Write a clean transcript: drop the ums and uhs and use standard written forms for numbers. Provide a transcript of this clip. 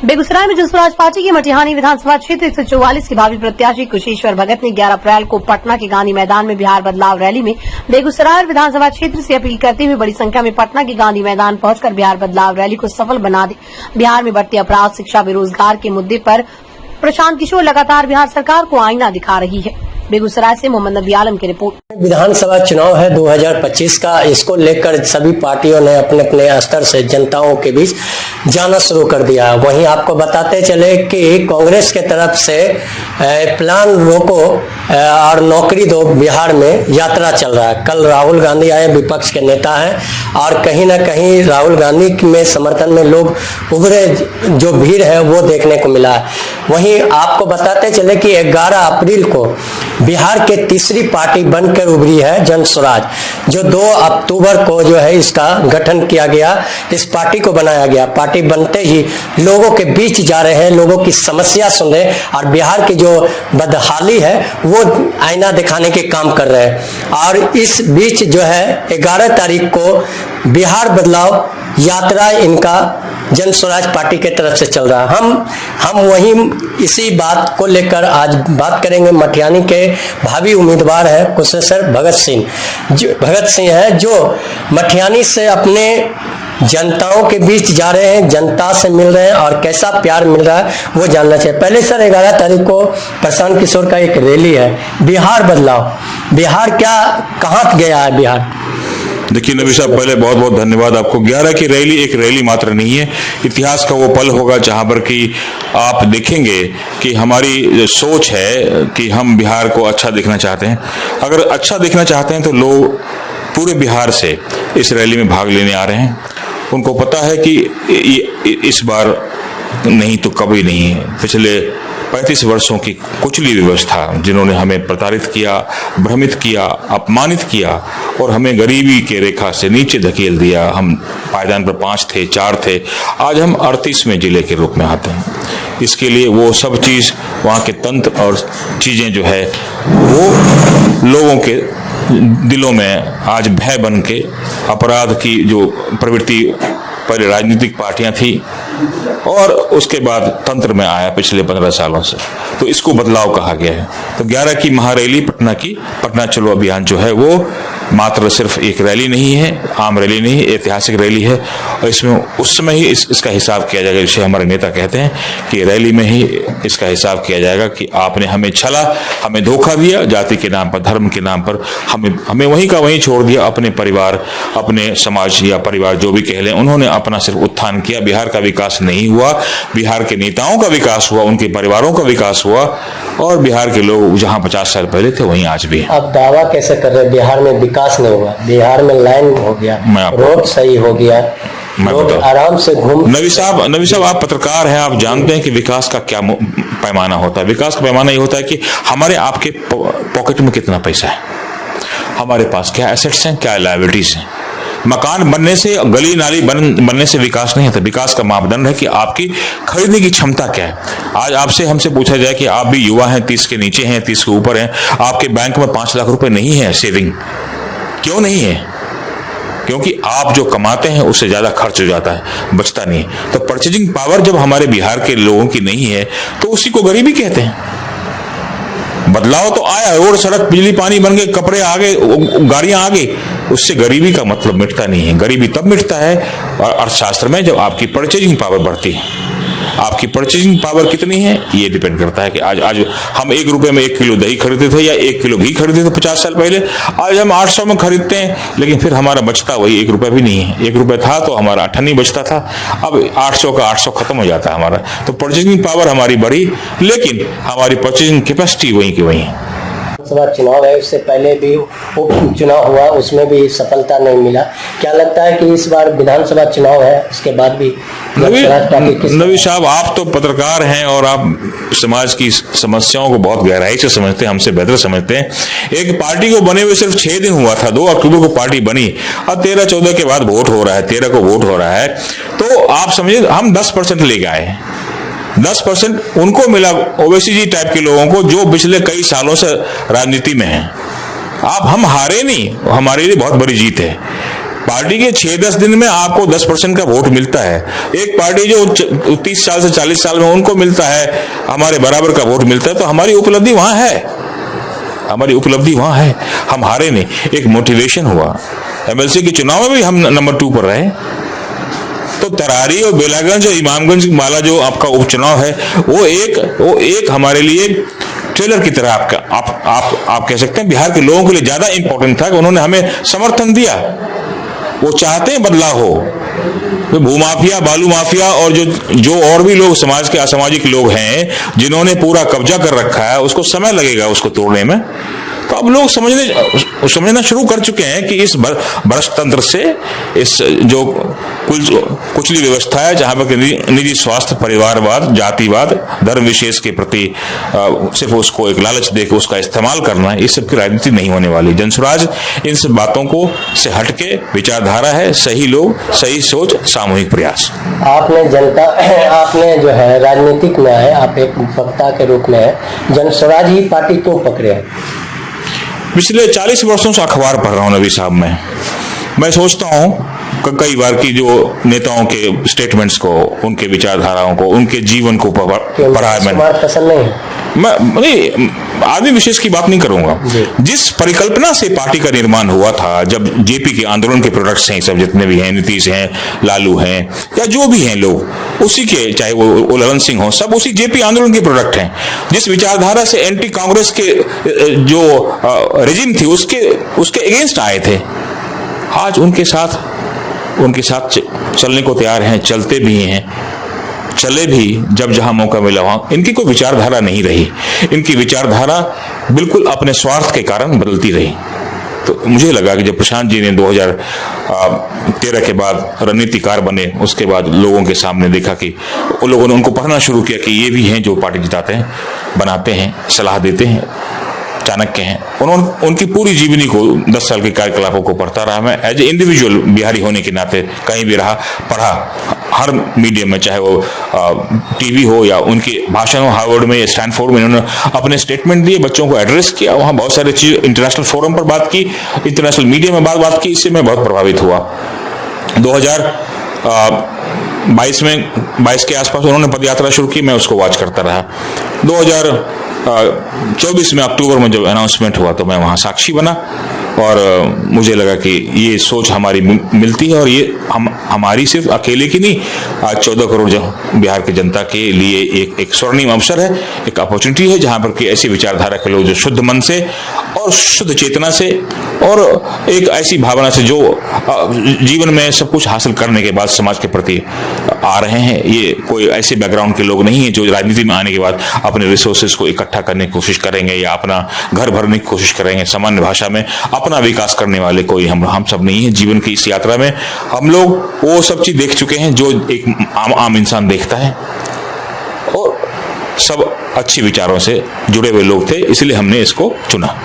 बेगूसराय में जनस्वराज पार्टी की मटिहानी विधानसभा क्षेत्र 144 के भावी प्रत्याशी कुशेश्वर भगत ने 11 अप्रैल को पटना के गांधी मैदान में बिहार बदलाव रैली में बेगूसराय और विधानसभा क्षेत्र से अपील करते हुए बड़ी संख्या में पटना के गांधी मैदान पहुंचकर बिहार बदलाव रैली को सफल बना दे। बिहार में बढ़ते अपराध, शिक्षा, बेरोजगार के मुद्दे पर प्रशांत किशोर लगातार बिहार सरकार को आईना दिखा रही है। बेगूसराय से मोहम्मद नबी आलम की रिपोर्ट। विधानसभा चुनाव है 2025 का, इसको लेकर सभी पार्टियों ने अपने अपने स्तर से जनताओं के बीच जाना शुरू कर दिया। वहीं आपको बताते चले कि कांग्रेस के तरफ से प्लान रोको और नौकरी दो बिहार में यात्रा चल रहा है। कल राहुल गांधी आए, विपक्ष के नेता हैं, और कहीं ना कहीं राहुल गांधी में समर्थन में लोग उभरे, जो भीड़ है वो देखने को मिला है। वहीं आपको बताते चले कि 11 अप्रैल को बिहार के तीसरी पार्टी बनकर उभरी है जनस्वराज, जो 2 अक्टूबर को जो है इसका गठन किया गया, इस पार्टी को बनाया गया। पार्टी बनते ही लोगों के बीच जा रहे हैं, लोगों की समस्या सुन रहे हैं और बिहार की जो बदहाली है वो आईना दिखाने के काम कर रहे हैं। और इस बीच जो है 11 तारीख को बिहार बदलाव यात्रा इनका जनस्वराज पार्टी के तरफ से चल रहा है। हम वहीं इसी बात को लेकर आज बात करेंगे। मटिहानी के भावी उम्मीदवार है कुशेश्वर भगत सिंह है, जो मटिहानी से अपने जनताओं के बीच जा रहे हैं, जनता से मिल रहे हैं और कैसा प्यार मिल रहा है वो जानना चाहिए। पहले सर 11 तारीख को प्रशांत किशोर का एक रैली है, बिहार बदलाव। बिहार क्या कहाँ गया है बिहार? देखिए नबी साहब, पहले बहुत बहुत धन्यवाद आपको। 11 की रैली एक रैली मात्र नहीं है, इतिहास का वो पल होगा जहां पर कि आप देखेंगे कि हमारी जो सोच है कि हम बिहार को अच्छा देखना चाहते हैं। अगर अच्छा देखना चाहते हैं तो लोग पूरे बिहार से इस रैली में भाग लेने आ रहे हैं। उनको पता है कि इस बार नहीं तो कभी नहीं है। पिछले 35 वर्षों की कुचली व्यवस्था, जिन्होंने हमें प्रताड़ित किया, भ्रमित किया, अपमानित किया और हमें गरीबी के रेखा से नीचे धकेल दिया। हम पायदान पर 5 थे, 4 थे, आज हम 38वें जिले के रूप में आते हैं। इसके लिए वो सब चीज़, वहाँ के तंत्र और चीज़ें जो है वो लोगों के दिलों में आज भय बन के, अपराध की जो प्रवृत्ति पहले राजनीतिक पार्टियां थी और उसके बाद तंत्र में आया पिछले 15 सालों से, तो इसको बदलाव कहा गया है। तो 11 की महारैली पटना चलो अभियान जो है वो मात्र सिर्फ एक रैली नहीं है, आम रैली नहीं है, ऐतिहासिक रैली है। और इसमें उस समय ही इसका हिसाब किया जाएगा, जिसे हमारे नेता कहते हैं कि रैली में ही इसका हिसाब किया जाएगा कि आपने हमें छला, हमें धोखा दिया, जाति के नाम पर, धर्म के नाम पर हमें वहीं का वहीं छोड़ दिया। अपने परिवार, अपने समाज या परिवार जो भी कह लें, उन्होंने अपना सिर्फ उत्थान किया। बिहार का विकास नहीं हुआ, बिहार के नेताओं का विकास हुआ, उनके परिवारों का विकास हुआ और बिहार के लोग जहां 50 साल पहले थे वहीं आज भी हैं। अब दावा कैसे कर रहे हैं बिहार में विकास नहीं हुआ? बिहार में लाइन हो गया, रोड सही हो गया, लोग आराम से घूम। नबी साहब आप पत्रकार हैं, आप जानते हैं कि विकास का क्या पैमाना होता है। विकास का पैमाना ये होता है कि हमारे आपके पॉकेट में कितना पैसा है, हमारे पास क्या एसेट्स हैं, क्या लायबिलिटीज हैं। मकान बनने से, गली नाली बनने से विकास नहीं होता। विकास का मापदंड है कि आपकी खरीदने की क्षमता क्या है। आज आपसे हमसे पूछा जाए कि आप भी युवा हैं, 30 के नीचे हैं, 30 के ऊपर हैं, आपके बैंक में 5 लाख रुपए नहीं है सेविंग। क्यों नहीं है? क्योंकि आप जो कमाते हैं उससे ज्यादा खर्च हो जाता है, बचता नहीं है। तो परचेजिंग पावर जब हमारे बिहार के लोगों की नहीं है तो उसी को गरीबी कहते हैं। बदलाव तो आया, रोड, सड़क, बिजली, पानी बन गए, कपड़े आ गए, गाड़ियां आ गई, उससे गरीबी का मतलब मिटता नहीं है। गरीबी तब मिटता है और अर्थशास्त्र में जब आपकी परचेजिंग पावर बढ़ती है। आपकी परचेजिंग पावर कितनी है ये डिपेंड करता है कि आज हम 1 रुपए में 1 किलो दही खरीदते थे या 1 किलो घी खरीदते थे 50 साल पहले, आज हम 800 में खरीदते हैं, लेकिन फिर हमारा बचता वही 1 रुपया भी नहीं है। 1 रुपया था तो हमारा 8 नहीं बचता था, अब 800 का 800 खत्म हो जाता है हमारा। तो परचेजिंग पावर हमारी बढ़ी, लेकिन हमारी परचेजिंग कैपेसिटी वहीं की वहीं है। विधानसभा चुनाव है, उससे पहले भी उप चुनाव हुआ, उसमें भी सफलता नहीं मिला। क्या लगता है कि इस बार विधानसभा चुनाव है, उसके बाद भी नबी साहब, आप तो पत्रकार हैं और आप समाज की समस्याओं को बहुत गहराई से समझते हैं, हमसे बेहतर समझते हैं। एक पार्टी को बने हुए सिर्फ 6 दिन हुआ था, 2 अक्टूबर को पार्टी बनी और 13-14 के बाद वोट हो रहा है, 13 को वोट हो रहा है। तो आप समझिए हम 10% ले गए, 10% उनको मिला, ओवैसी जी टाइप के लोगों को जो पिछले कई सालों से राजनीति में हैं। हम हारे नहीं, हमारे लिए बहुत बड़ी जीत है। पार्टी के 6-10 दिन में आपको 10% का वोट मिलता है। एक पार्टी जो 30 साल से 40 साल में उनको मिलता है हमारे बराबर का वोट मिलता है, तो हमारी उपलब्धि वहां है, हमारी उपलब्धि वहां है। हम हारे नहीं, एक मोटिवेशन हुआ। एमएलसी के चुनाव में भी हम नंबर 2 पर रहे। तो तरारी और बेलागंज और इमामगंज वाला जो आपका उपचुनाव है वो एक हमारे लिए ट्रेलर की तरह आप कह सकते हैं बिहार के लोगों के लिए ज्यादा इंपॉर्टेंट था कि उन्होंने हमें समर्थन दिया। वो चाहते हैं बदलाव हो। तो भूमाफिया, बालू माफिया और जो और भी लोग समाज के असामाजिक लोग हैं जिन्होंने पूरा कब्जा कर रखा है, उसको समय लगेगा उसको तोड़ने में। तो अब लोग समझना शुरू कर चुके हैं कि इस भ्रष्ट तंत्र से, इस जो कुचली व्यवस्था है जहां पर निजी स्वास्थ्य, परिवारवाद, जातिवाद, धर्म विशेष के प्रति सिर्फ उसको एक लालच देकर उसका इस्तेमाल करना है, इस सब की राजनीति नहीं होने वाली। जनसुराज इन सब बातों को से हटके विचारधारा है, सही लोग, सही सोच, सामूहिक प्रयास। आपने जो है राजनीतिक में है, आप एक वक्ता के रूप में है, जनसुराज ही पार्टी क्यों पकड़े हैं? पिछले 40 वर्षों से अखबार पढ़ रहा हूं नबी साहब मैं सोचता हूं कई बार की जो नेताओं के स्टेटमेंट्स को, उनके विचारधाराओं को, उनके जीवन को पढ़ा है मैंने। पसंद नहीं? मैं आदमी विशेष की बात नहीं करूंगा। जिस परिकल्पना से पार्टी का निर्माण हुआ था, जब जेपी के आंदोलन के प्रोडक्ट्स हैं सब जितने भी हैं, नीतीश हैं, लालू हैं या जो भी हैं लोग, उसी के, चाहे वो ललन सिंह हो, सब उसी जेपी आंदोलन के प्रोडक्ट हैं। जिस विचारधारा से एंटी कांग्रेस के जो रेजिम थी उसके अगेंस्ट आए थे, आज उनके साथ चलने को तैयार हैं, चलते भी हैं, चले भी जब जहां मौका मिला वहां। इनकी कोई विचारधारा नहीं रही, इनकी विचारधारा बिल्कुल अपने स्वार्थ के कारण बदलती रही। तो मुझे लगा कि जब प्रशांत जी ने 2013 के बाद रणनीतिकार बने, उसके बाद लोगों के सामने देखा कि उन लोगों ने उनको पढ़ना शुरू किया कि ये भी हैं जो पार्टी जिताते हैं, बनाते हैं, सलाह देते हैं, चाणक्य हैं। उनकी पूरी जीवनी को 10 साल के कार्यकलापों को पढ़ता रहा मैं, एज ए इंडिविजुअल बिहारी होने के नाते कहीं भी रहा, पढ़ा, हर मीडियम में, चाहे वो टीवी हो या उनके भाषण हो, हार्वर्ड में या स्टैनफोर्ड में इन्होंने अपने स्टेटमेंट दिए, बच्चों को एड्रेस किया, वहां बहुत सारी चीज, इंटरनेशनल फोरम पर बात की, इंटरनेशनल मीडिया में बात की। इससे मैं बहुत प्रभावित हुआ। 2022 के आसपास उन्होंने पदयात्रा शुरू की, मैं उसको वॉच करता रहा। 2024 में अक्टूबर में जब अनाउंसमेंट हुआ तो मैं वहां साक्षी बना और मुझे लगा कि ये सोच हमारी मिलती है और ये हमारी सिर्फ अकेले की नहीं, आज 14 करोड़ बिहार की जनता के लिए एक स्वर्णिम अवसर है, एक अपॉर्चुनिटी है जहां पर कि ऐसी विचारधारा के लोग जो शुद्ध मन से और शुद्ध चेतना से और एक ऐसी भावना से जो जीवन में सब कुछ हासिल करने के बाद समाज के प्रति आ रहे हैं, ये कोई ऐसे बैकग्राउंड के लोग नहीं है जो राजनीति में आने के बाद अपने रिसोर्सेज को इकट्ठा करने की कोशिश करेंगे या अपना घर भरने की कोशिश करेंगे। सामान्य भाषा में अपना विकास करने वाले कोई हम सब नहीं है। जीवन की इस यात्रा में हम लोग वो सब चीज देख चुके हैं जो एक आम इंसान देखता है और सब अच्छे विचारों से जुड़े हुए लोग थे, इसलिए हमने इसको चुना।